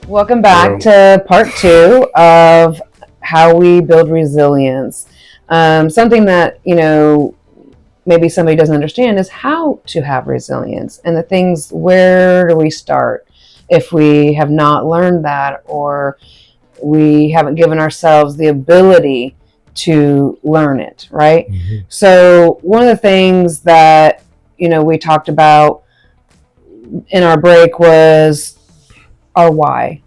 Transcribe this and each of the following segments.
Welcome back to part 2 of how we build resilience. Something that, maybe somebody doesn't understand is how to have resilience and the things, where do we start if we have not learned that, or we haven't given ourselves the ability to learn it, right? Mm-hmm. So one of the things that, we talked about in our break was our why.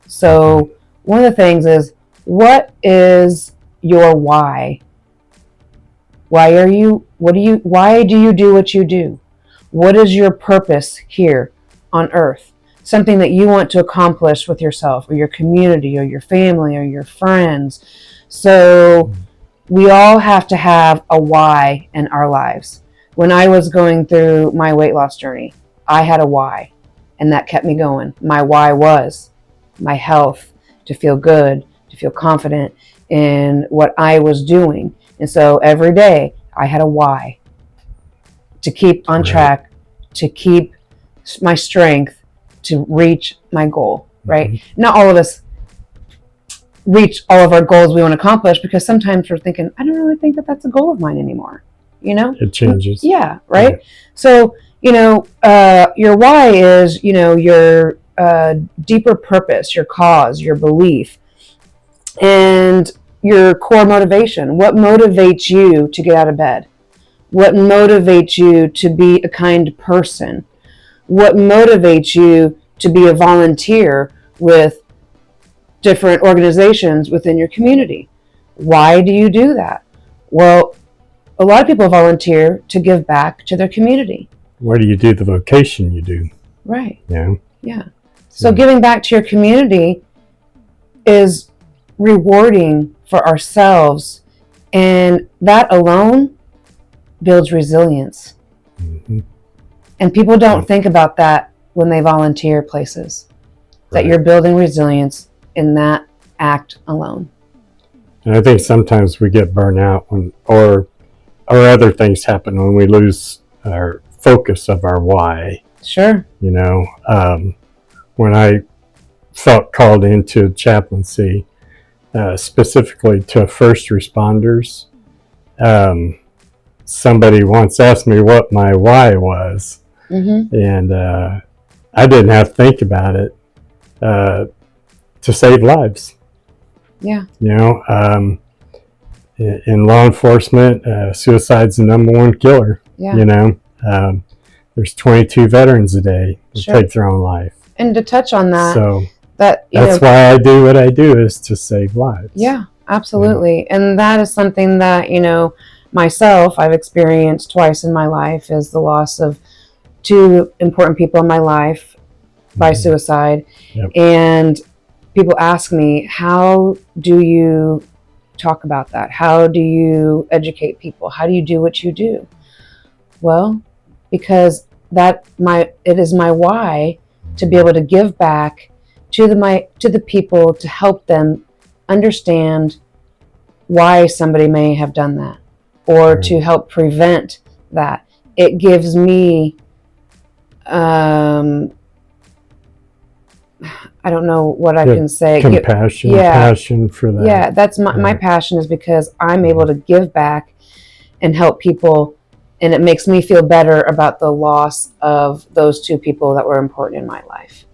So one of the things is, what is your why? Why do you do what you do? What is your purpose here on earth? Something that you want to accomplish with yourself or your community or your family or your friends. So we all have to have a why in our lives. When I was going through my weight loss journey, I had a why, and that kept me going. My why was my health, to feel good, to feel confident in what I was doing. And so every day I had a why to keep on track, to keep my strength, to reach my goal, right? Mm-hmm. Not all of us reach all of our goals we want to accomplish, because sometimes we're thinking, I don't really think that that's a goal of mine anymore. It changes. Yeah, right? Yeah. So, your why is, your deeper purpose, your cause, your belief, and your core motivation. What motivates you to get out of bed? What motivates you to be a kind person? What motivates you to be a volunteer with different organizations within your community? Why do you do that? Well, a lot of people volunteer to give back to their community. Why do you do the vocation you do? Right. Yeah. Yeah. So giving back to your community is rewarding for ourselves, and that alone builds resilience. Mm-hmm. And people don't think about that when they volunteer places, that you're building resilience in that act alone. And I think sometimes we get burnt out or other things happen when we lose our focus of our why. Sure. When I felt called into chaplaincy, specifically to first responders, somebody once asked me what my why was. Mm-hmm. And I didn't have to think about it, to save lives. Yeah. In law enforcement, suicide's the number one killer. Yeah. There's 22 veterans a day that take their own life. And to touch on that, so that's why I do what I do, is to save lives. Yeah, absolutely. Yeah. And that is something that, myself, I've experienced twice in my life, is the loss of 2 important people in my life by suicide. Yep. And people ask me, how do you talk about that? How do you educate people? How do you do what you do? Well, because it is my why to be able to give back to the people, to help them understand why somebody may have done that, or to help prevent that. It gives me I don't know what I can say. Compassion, passion for that. Yeah, that's my passion, is because I'm able to give back and help people, and it makes me feel better about the loss of those 2 people that were important in my life.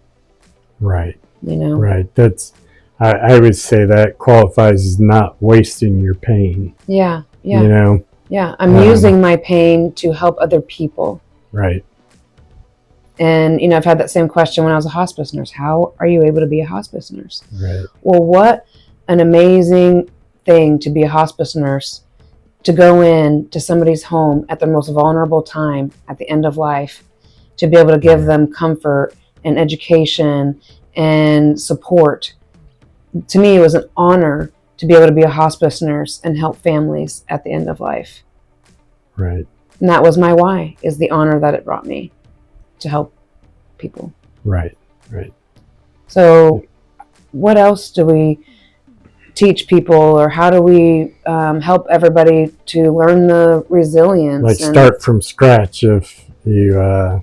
Right. Right. That's, I would say that qualifies as not wasting your pain. Yeah. Yeah. Yeah. I'm using my pain to help other people. Right. And, I've had that same question when I was a hospice nurse. How are you able to be a hospice nurse? Right. Well, what an amazing thing to be a hospice nurse, to go in to somebody's home at their most vulnerable time, at the end of life, to be able to give them comfort and education and support. To me, it was an honor to be able to be a hospice nurse and help families at the end of life. Right. And that was my why, is the honor that it brought me to help people. Right. So what else do we teach people, or how do we help everybody to learn the resilience? Start from scratch. If you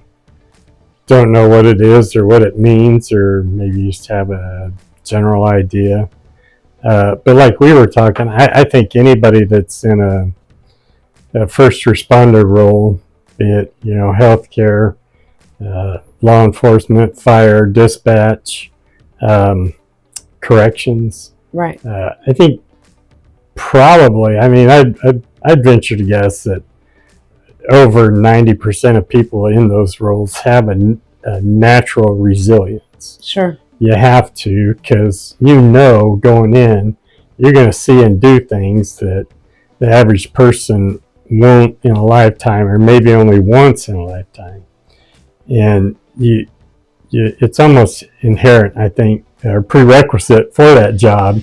don't know what it is or what it means, or maybe you just have a general idea. But like we were talking, I think anybody that's in a first responder role, be it healthcare, law enforcement, fire, dispatch, corrections. Right. I think probably, I mean, I'd venture to guess that over 90% of people in those roles have a natural resilience. Sure. You have to, because going in, you're going to see and do things that the average person won't in a lifetime, or maybe only once in a lifetime. And it's almost inherent, I think, or prerequisite for that job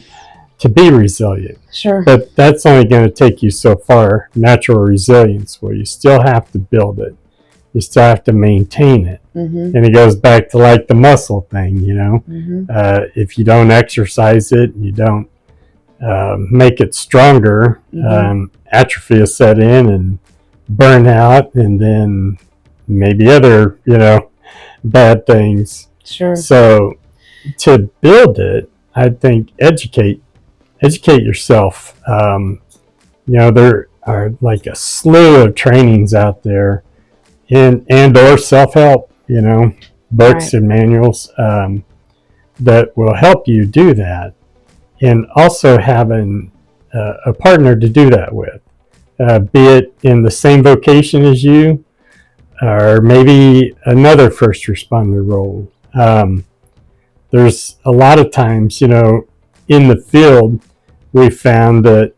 to be resilient. Sure. But that's only going to take you so far, natural resilience, where you still have to build it. You still have to maintain it. Mm-hmm. And it goes back to like the muscle thing, Mm-hmm. If you don't exercise it, you don't make it stronger, atrophy will set in and burn out, and then maybe other, bad things. Sure. So to build it, I think educate yourself. There are like a slew of trainings out there, and or self-help, books Right. and manuals that will help you do that, and also having a partner to do that with, be it in the same vocation as you, or maybe another first responder role. There's a lot of times, in the field, we found that,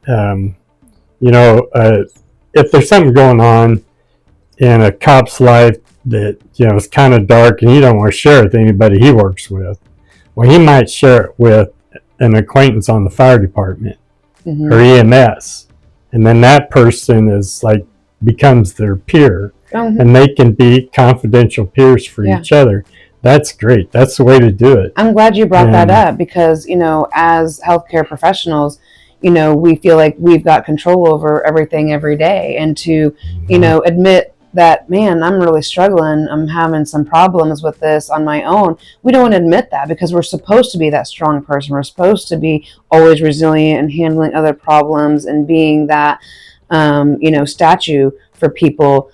if there's something going on in a cop's life that, is kind of dark and he don't want to share it with anybody he works with, well, he might share it with an acquaintance on the fire department or EMS. And then that person becomes their peer, and they can be confidential peers for each other. That's great. That's the way to do it. I'm glad you brought that up, because, as healthcare professionals, we feel like we've got control over everything every day. And to, admit that, man, I'm really struggling, I'm having some problems with this on my own. We don't want to admit that, because we're supposed to be that strong person. We're supposed to be always resilient and handling other problems and being that, statue for people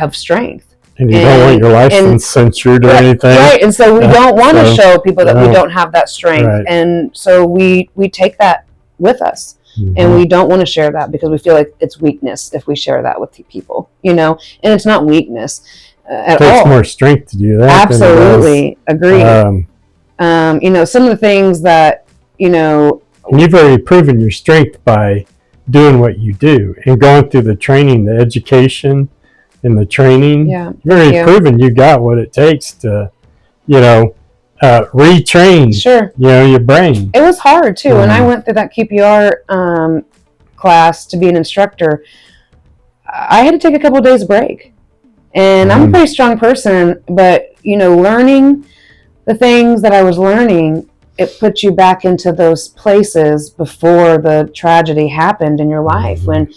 of strength. And you don't want your license censored or anything. Right, and so we don't want to show people that we don't have that strength. Right. And so we take that with us. And we don't want to share that, because we feel like it's weakness if we share that with people, and it's not weakness at all. It takes more strength to do that. Absolutely. Agreed. Some of the things that, and you've already proven your strength by doing what you do and going through the training, the education and the training. Yeah. You've already proven you got what it takes to, retrain your brain. It was hard too. When I went through that QPR class to be an instructor, I had to take a couple of days break. And I'm a pretty strong person, but learning the things that I was learning, it puts you back into those places before the tragedy happened in your life. When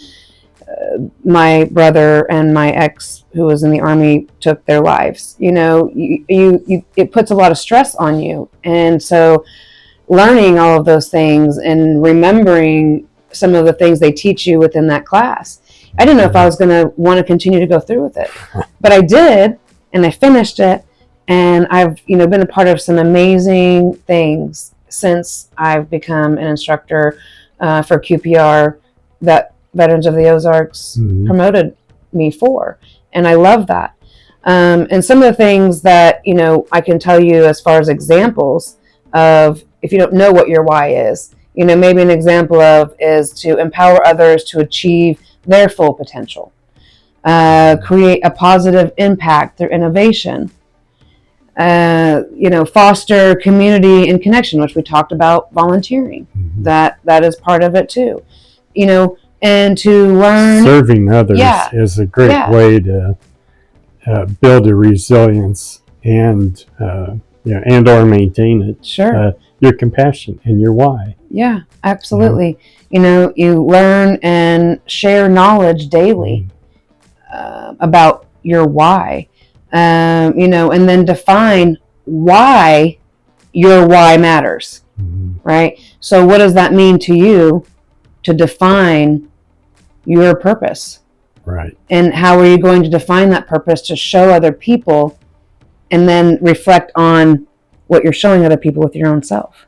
my brother and my ex, who was in the Army, took their lives, it puts a lot of stress on you. And so learning all of those things and remembering some of the things they teach you within that class, I didn't know if I was going to want to continue to go through with it, but I did, and I finished it. And I've, been a part of some amazing things since I've become an instructor for QPR that Veterans of the Ozarks promoted me for. And I love that. And some of the things that, I can tell you as far as examples of, if you don't know what your why is, maybe an example of is to empower others to achieve their full potential, create a positive impact through innovation, foster community and connection, which we talked about, volunteering. That is part of it too, and to learn. Serving others is a great way to build a resilience and or maintain it. Sure. Your compassion and your why. Yeah, absolutely. You learn and share knowledge daily about your why. And then define why your why matters, right? So what does that mean to you to define your purpose? Right. And how are you going to define that purpose to show other people and then reflect on what you're showing other people with your own self?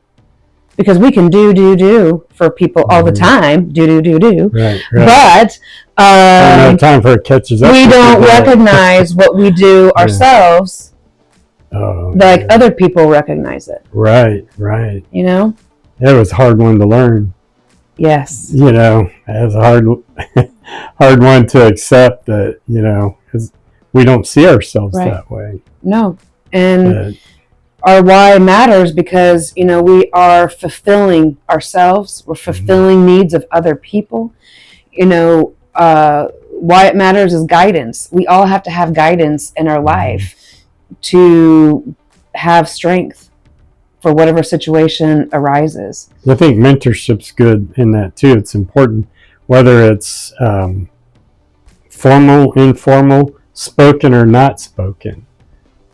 Because we can do for people all the time, do. Right. But no time for it catches up. We don't recognize what we do ourselves like other people recognize it. Right. It was a hard one to learn. Yes. It was a hard one to accept that, because we don't see ourselves that way. No. And our why matters because, we are fulfilling ourselves. We're fulfilling needs of other people. Why it matters is guidance. We all have to have guidance in our life to have strength for whatever situation arises. I think mentorship's good in that too. It's important, whether it's formal, informal, spoken or not spoken.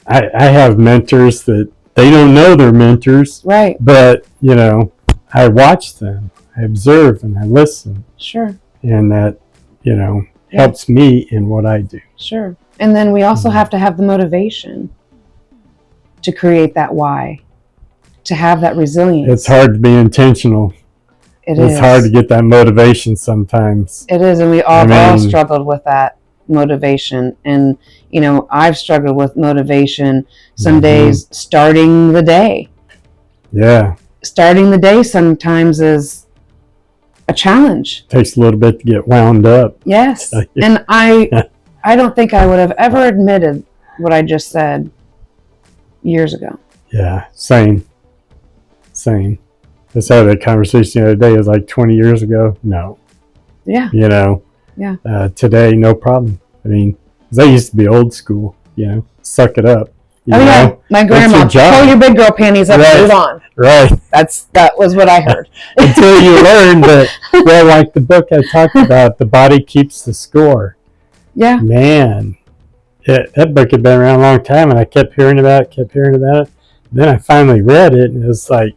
I have mentors that they don't know they're mentors, right? But I watch them, I observe, and I listen. Sure. And that helps me in what I do. Sure. And then we also have to have the motivation to create that why, to have that resilience. It's hard to be intentional. It's hard to get that motivation sometimes. It is, and we all struggled with that motivation. And I've struggled with motivation some days starting the day. Yeah. Starting the day sometimes is a challenge. Takes a little bit to get wound up. Yes. And I don't think I would have ever admitted what I just said years ago. Yeah, same. Let's have that conversation the other day. It was like 20 years ago. No. Yeah. Yeah. Today, no problem. I mean, 'cause I used to be old school, suck it up. Yeah. My grandma, pull your big girl panties up and move on. Right. That was what I heard. Until you learn that, like the book I talked about, The Body Keeps the Score. Yeah. Man, that book had been around a long time, and I kept hearing about it. Then I finally read it, and it was like,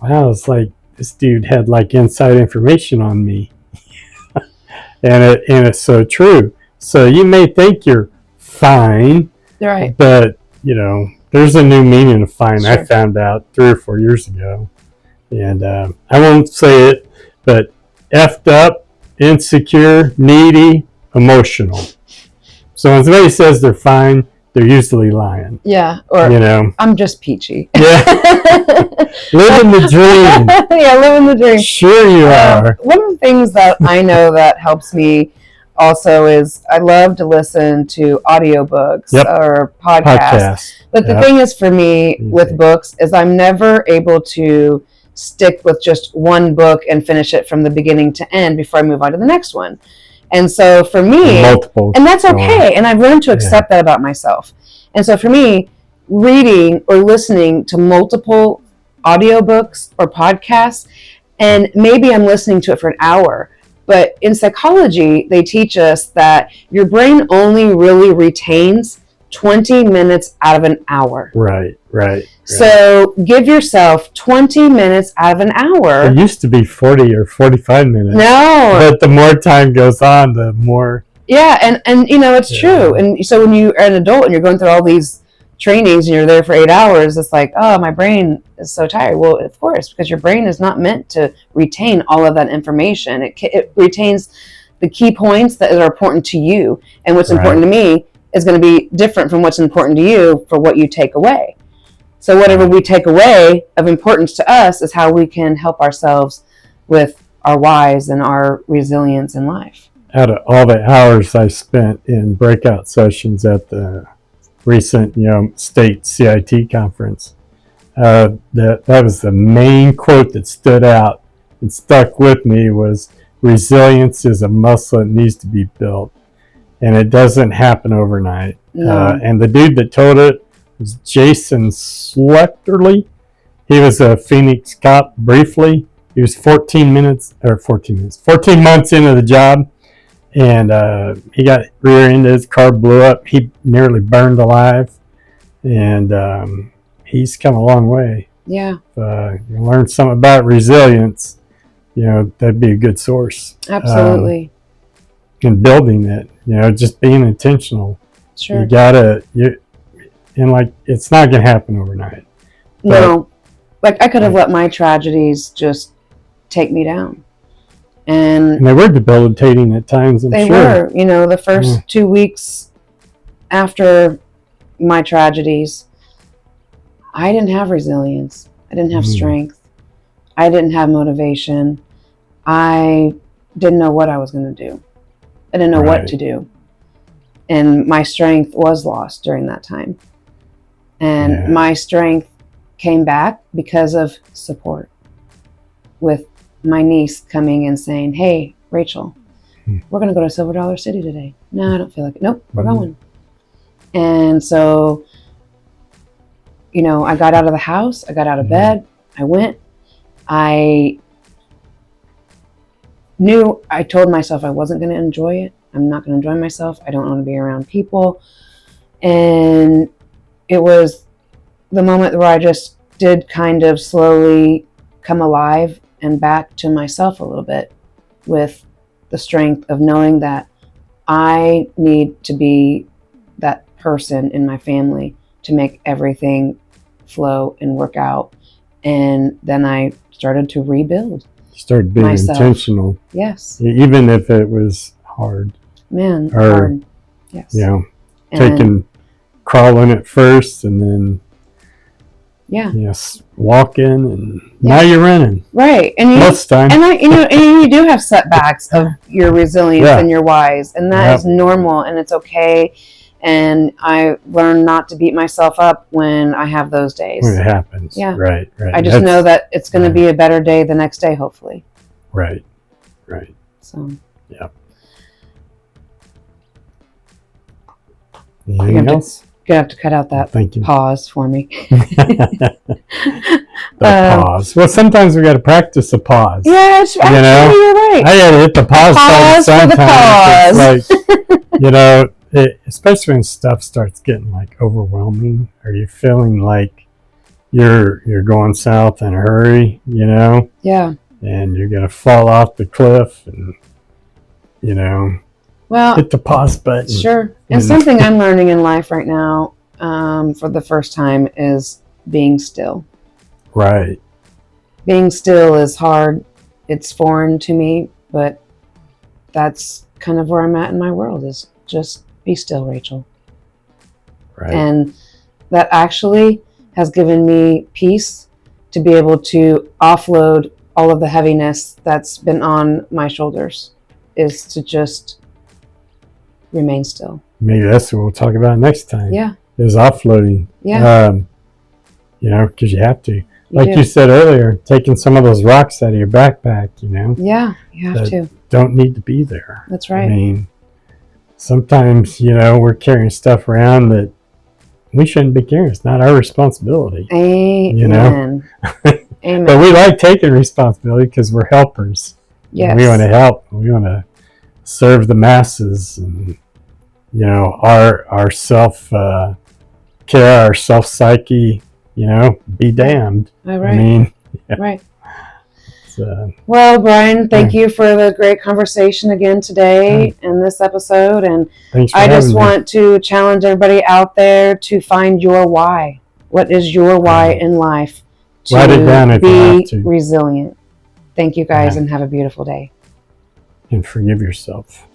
wow, it's like this dude had like inside information on me. and it's so true. So you may think you're fine, right? But there's a new meaning of fine. Sure. I found out 3 or 4 years ago, and I won't say it, but effed up, insecure, needy, emotional. So when somebody says they're fine, they're usually lying. Yeah, or I'm just peachy. Yeah, living the dream. Yeah, living the dream. Sure you are. One of the things that I know that helps me also is I love to listen to audiobooks or podcasts. But the thing is for me with books is I'm never able to stick with just one book and finish it from the beginning to end before I move on to the next one. And so for me, and that's okay. And I've learned to accept that about myself. And so for me, reading or listening to multiple audiobooks or podcasts, and maybe I'm listening to it for an hour, but in psychology, they teach us that your brain only really retains 20 minutes out of an hour. Right. So give yourself 20 minutes out of an hour. It used to be 40 or 45 minutes. No. But the more time goes on, the more... Yeah, and it's true. And so when you are an adult and you're going through all these trainings and you're there for 8 hours, it's like, oh, my brain is so tired. Well, of course, because your brain is not meant to retain all of that information. It retains the key points that are important to you. And what's important to me is going to be different from what's important to you for what you take away. So whatever we take away of importance to us is how we can help ourselves with our whys and our resilience in life. Out of all the hours I spent in breakout sessions at the recent, state CIT conference, that was the main quote that stood out and stuck with me was, resilience is a muscle that needs to be built, and it doesn't happen overnight. No. And the dude that told it was Jason Schlecterly. He was a Phoenix cop briefly. He was 14 months into the job, and he got rear-ended. His car blew up. He nearly burned alive, and he's come a long way. Yeah. If you learn something about resilience, that'd be a good source. Absolutely. In building it, just being intentional. Sure. You gotta, and like, it's not gonna happen overnight. No, like I could have let my tragedies just take me down. And they were debilitating at times, I'm they sure. were. The first 2 weeks after my tragedies, I didn't have resilience. I didn't have strength. I didn't have motivation. I didn't know what I was going to do. I didn't know what to do. And my strength was lost during that time. And my strength came back because of support, with my niece coming and saying, "Hey, Rachel, we're going to go to Silver Dollar City today." "No, I don't feel like it." "Nope, we're going." And so, I got out of the house. I got out of bed. I went. I told myself I wasn't going to enjoy it. I'm not going to enjoy myself. I don't want to be around people. And it was the moment where I just did kind of slowly come alive and back to myself a little bit, with the strength of knowing that I need to be that person in my family to make everything flow and work out. And then I started to rebuild. Started being myself. Intentional. Yes. Even if it was hard. Man, or, hard. Yes. Crawling at first, and then walking, and now you're running. Right. And most time. And you do have setbacks of your resilience and your whys, and that is normal, and it's okay. And I learned not to beat myself up when I have those days. When it happens. Yeah. Right. I just know that it's going to be a better day the next day, hopefully. Right. So. Yeah. Anything else? You're going to have to cut out that pause for me. Pause. Well, sometimes we got to practice a pause. Yeah, actually, you're right. I got to hit the pause button sometimes. It's like, especially when stuff starts getting like overwhelming, or you're feeling like you're going south in a hurry, Yeah. And you're going to fall off the cliff, and hit the pause button. Sure. And something I'm learning in life right now, for the first time, is being still. Right. Being still is hard. It's foreign to me, but that's kind of where I'm at in my world, is just be still, Rachel. Right. And that actually has given me peace to be able to offload all of the heaviness that's been on my shoulders, is to just remain still. Maybe that's what we'll talk about next time. Yeah. Is offloading. Yeah. Because you have to. You said earlier, taking some of those rocks out of your backpack, Yeah, you have to. Don't need to be there. That's right. I mean, sometimes, we're carrying stuff around that we shouldn't be carrying. It's not our responsibility. Amen. Amen. But we like taking responsibility because we're helpers. Yes. And we want to help. We want to serve the masses, and our self care, our self psyche. Be damned. All right. I mean, right. Well, Bryan, thank you for the great conversation again today in this episode. And I just want to challenge everybody out there to find your why. What is your why in life? Write it down if you have to. Be resilient. Thank you guys, and have a beautiful day. And forgive yourself.